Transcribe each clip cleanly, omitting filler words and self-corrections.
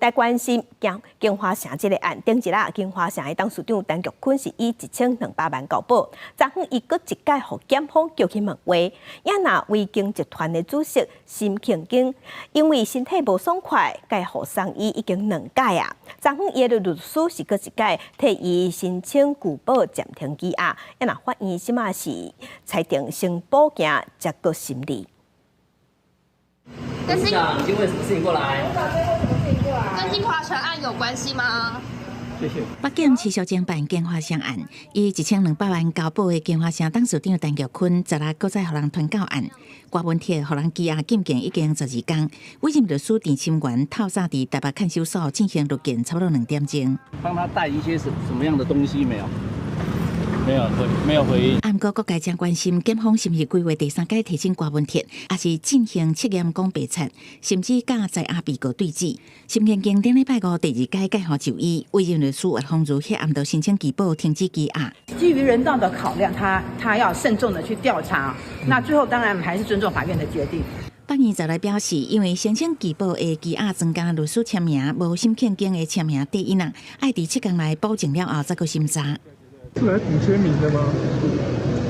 来关心金华城这个案。顶一日，金华城的董事长陈玉坤是以1200万交保，昨昏伊搁一改互检方叫去问话，也拿维京集团的主席辛庆京，因为身体无爽快，改互送医已经2改啊。昨昏伊的律师是搁一改，替伊申请拒保暂停羁押，也拿法院即马是裁定先保件，再搁审理。董事长，你今天为什么事情过来？跟金华城案有关系吗？北检持续侦办金华城案，以1200万交保的金华城董事长陈玉坤，昨日搁再互人传告案，郭文铁互人羁押禁见已经12天。委任律师陈心元透早伫台北看守所进行录检，差不多2点钟。帮他带一些什么样的东西没有？没有回应。不过，各界将关心检方是不是规划第3届提审郭文铁，还是进行测验讲白贼，甚至甲在押被告对峙。审检经顶礼拜5第2届改互就医，委任律师叶芳如迄暗晡申请拒保停止羁押。基于人道的考量，他要慎重的去调查。那最后当然还是尊重法院的决定。法院昨来表示，因为申请拒保的羁押增加律师签名，无审检经的签名第一人，爱伫7天内保证了后再搁审查。是来补签名的吗？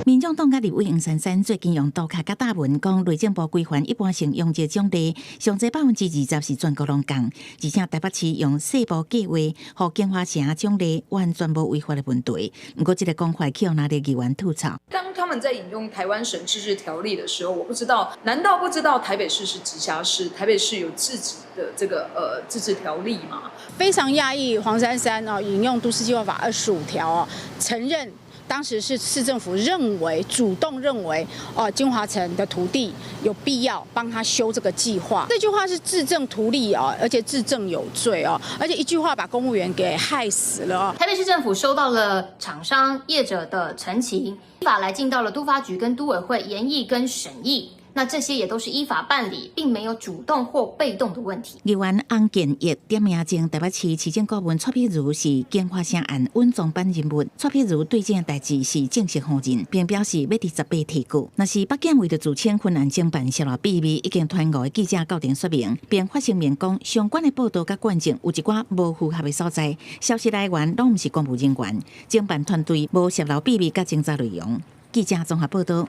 民众党甲立委黄珊珊最近用刀卡甲大文讲，内政部规范一般性用这奖励，上侪20%是全国拢共，而且台北市用细部计划，互金华城奖励完全无违法的问题。不过，这个讲法去有哪里议员吐槽？当他们在引用台湾省自治条例的时候，我不知道，难道不知道台北市是直辖市，台北市有自己的这个自治条例吗？非常讶异，黄珊珊引用都市计划法25条承认。当时是市政府主动认为，金华城的土地有必要帮他修这个计划。这句话是自证图利而且自证有罪而且一句话把公务员给害死了台北市政府收到了厂商业者的陈情，依法来进到了都发局跟都委会研议跟审议。那这些也都是依法办理，并没有主动或被动的问题。议员洪建业点名前台北市市政顾问蔡碧如是金华城案稳重办人物，蔡碧如对这件代志是正式负认，并表示要伫18提告。若是北检为着自称昏暗侦办泄露秘密，已经传5个记者到庭说明，并发声明讲相关的报道甲卷证有一寡无符合的所在，消息来源拢毋是公务人员，侦办团队无泄露秘密甲侦查内容。记者综合报道。